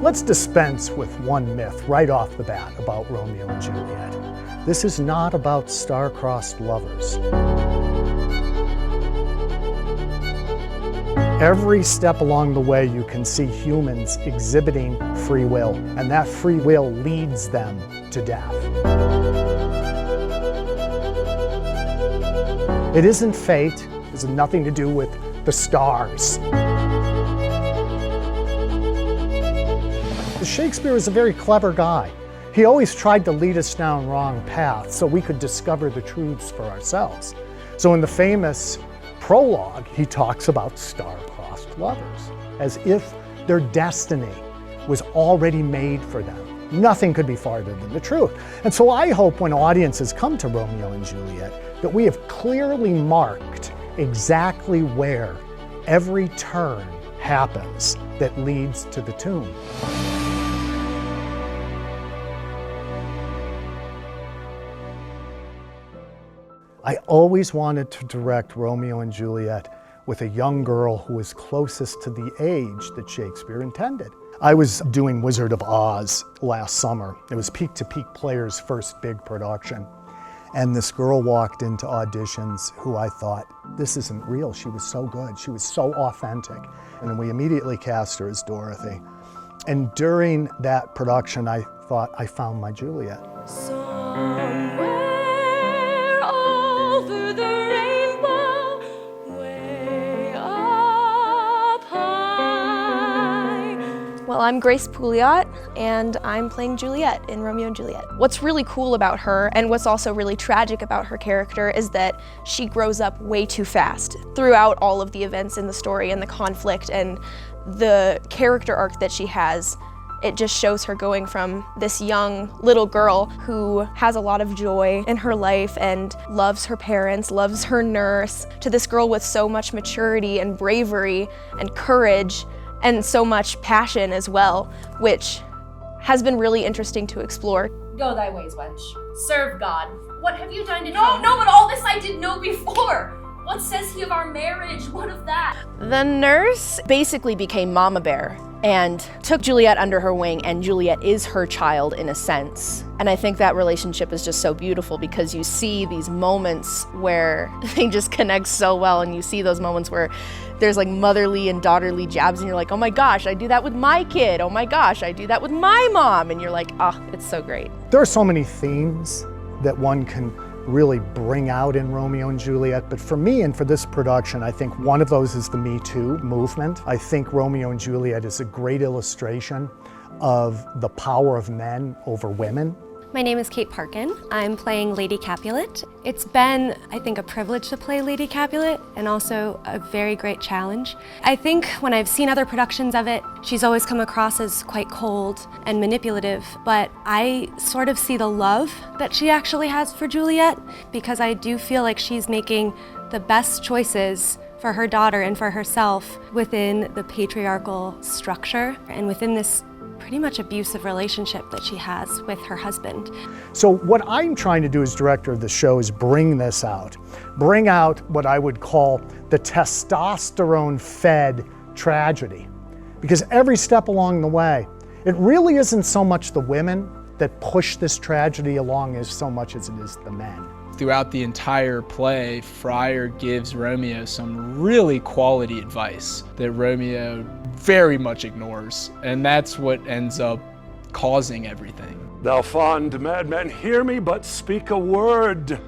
Let's dispense with one myth right off the bat about Romeo and Juliet. This is not about star-crossed lovers. Every step along the way, you can see humans exhibiting free will, and that free will leads them to death. It isn't fate. It has nothing to do with the stars. Shakespeare is a very clever guy. He always tried to lead us down wrong paths so we could discover the truths for ourselves. So in the famous prologue, he talks about star-crossed lovers, as if their destiny was already made for them. Nothing could be farther than the truth. And so I hope when audiences come to Romeo and Juliet that we have clearly marked exactly where every turn happens that leads to the tomb. I always wanted to direct Romeo and Juliet with a young girl who was closest to the age that Shakespeare intended. I was doing Wizard of Oz last summer. It was Peak to Peak Players' first big production. And this girl walked into auditions who I thought, this isn't real. She was so good. She was so authentic. And then we immediately cast her as Dorothy. And during that production, I thought, I found my Juliet. Well, I'm Grace Pouliot, and I'm playing Juliet in Romeo and Juliet. What's really cool about her, and what's also really tragic about her character, is that she grows up way too fast. Throughout all of the events in the story and the conflict and the character arc that she has, it just shows her going from this young little girl who has a lot of joy in her life and loves her parents, loves her nurse, to this girl with so much maturity and bravery and courage and so much passion as well, which has been really interesting to explore. Go thy ways, wench. Serve God. What have you done to No, but all this I did know before. What says he of our marriage? What of that? The nurse basically became Mama Bear and took Juliet under her wing, and Juliet is her child in a sense. And I think that relationship is just so beautiful because you see these moments where they just connect so well, and you see those moments where there's like motherly and daughterly jabs, and you're like, oh my gosh, I do that with my kid. Oh my gosh, I do that with my mom. And you're like, oh, it's so great. There are so many themes that one can really bring out in Romeo and Juliet, but for me and for this production, I think one of those is the Me Too movement. I think Romeo and Juliet is a great illustration of the power of men over women. My name is Kate Parkin. I'm playing Lady Capulet. It's been, I think, a privilege to play Lady Capulet and also a very great challenge. I think when I've seen other productions of it, she's always come across as quite cold and manipulative, but I sort of see the love that she actually has for Juliet, because I do feel like she's making the best choices for her daughter and for herself within the patriarchal structure and within this pretty much abusive relationship that she has with her husband. So what I'm trying to do as director of the show is bring this out. Bring out what I would call the testosterone-fed tragedy. Because every step along the way, it really isn't so much the women that push this tragedy along as so much as it is the men. Throughout the entire play, Friar gives Romeo some really quality advice that Romeo very much ignores, and that's what ends up causing everything. Thou fond madman, hear me but speak a word.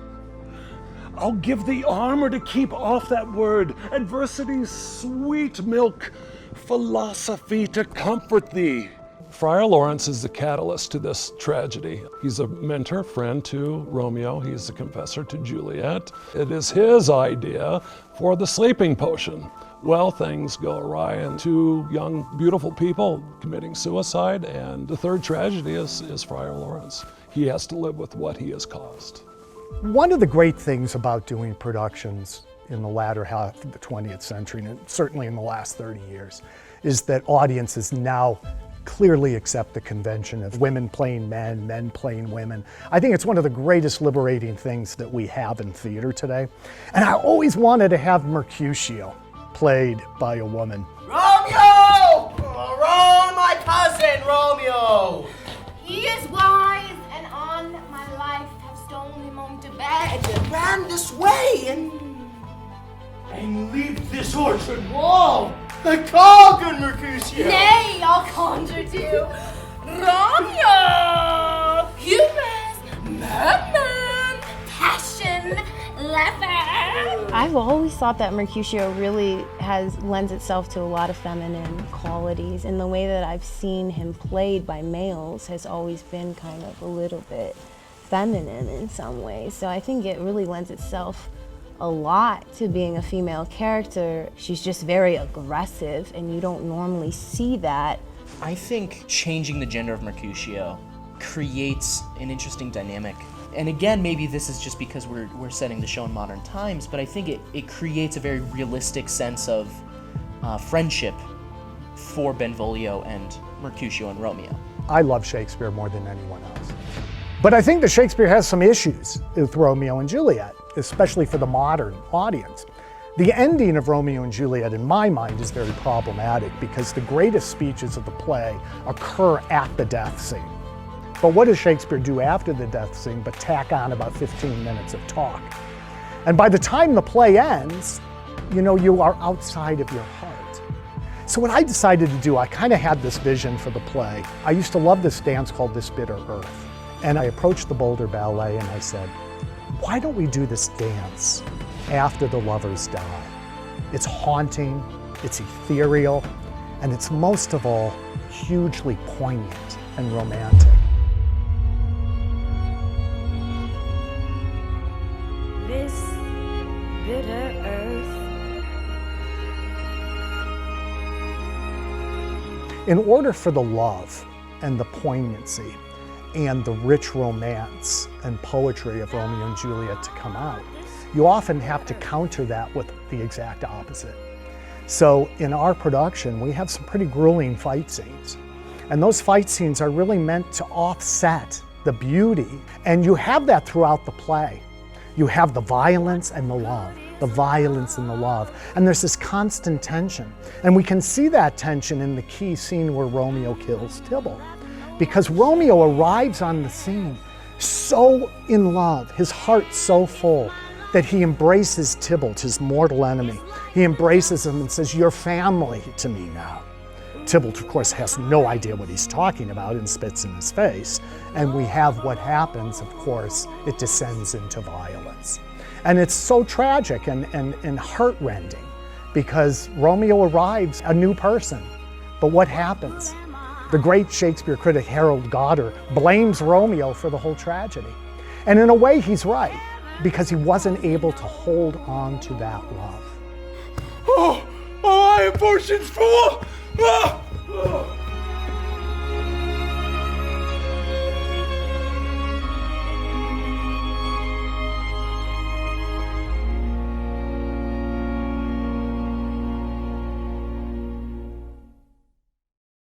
I'll give thee armor to keep off that word, adversity's sweet milk, philosophy to comfort thee. Friar Lawrence is the catalyst to this tragedy. He's a mentor, friend to Romeo. He's the confessor to Juliet. It is his idea for the sleeping potion. Well, things go awry, and two young, beautiful people committing suicide, and the third tragedy is Friar Lawrence. He has to live with what he has caused. One of the great things about doing productions in the latter half of the 20th century, and certainly in the last 30 years, is that audiences now clearly accept the convention of women playing men, men playing women. I think it's one of the greatest liberating things that we have in theater today. And I always wanted to have played by a woman. Romeo! Verona, my cousin, ran this way and leave this orchard wall. I call, good Mercutio. Nay, I'll conjure you. Romeo! Hubris! Madman! Passion! Lover! I've always thought that Mercutio really lends itself to a lot of feminine qualities, and the way that I've seen him played by males has always been kind of a little bit feminine in some ways. So I think it really lends itself a lot to being a female character. She's just very aggressive, and you don't normally see that. I think changing the gender of Mercutio creates an interesting dynamic. And again, maybe this is just because we're setting the show in modern times, but I think it creates a very realistic sense of friendship for Benvolio and Mercutio and Romeo. I love Shakespeare more than anyone else. But I think that Shakespeare has some issues with Romeo and Juliet, especially for the modern audience. The ending of Romeo and Juliet, in my mind, is very problematic because the greatest speeches of the play occur at the death scene. But what does Shakespeare do after the death scene but tack on about 15 minutes of talk? And by the time the play ends, you are outside of your heart. So what I decided to do, I kind of had this vision for the play. I used to love this dance called This Bitter Earth. And I approached the Boulder Ballet and I said, why don't we do this dance after the lovers die? It's haunting, it's ethereal, and it's most of all hugely poignant and romantic. This bitter earth. In order for the love and the poignancy and the rich romance and poetry of Romeo and Juliet to come out, you often have to counter that with the exact opposite. So in our production, we have some pretty grueling fight scenes. And those fight scenes are really meant to offset the beauty. And you have that throughout the play. You have the violence and the love, the violence and the love. And there's this constant tension. And we can see that tension in the key scene where Romeo kills Tybalt. Because Romeo arrives on the scene so in love, his heart so full, that he embraces Tybalt, his mortal enemy. He embraces him and says, "You're family to me now." Tybalt, of course, has no idea what he's talking about and spits in his face. And we have what happens, of course, it descends into violence. And it's so tragic and heartrending because Romeo arrives a new person. But what happens? The great Shakespeare critic Harold Goddard blames Romeo for the whole tragedy. And in a way, he's right, because he wasn't able to hold on to that love. Oh, I am fortune's fool!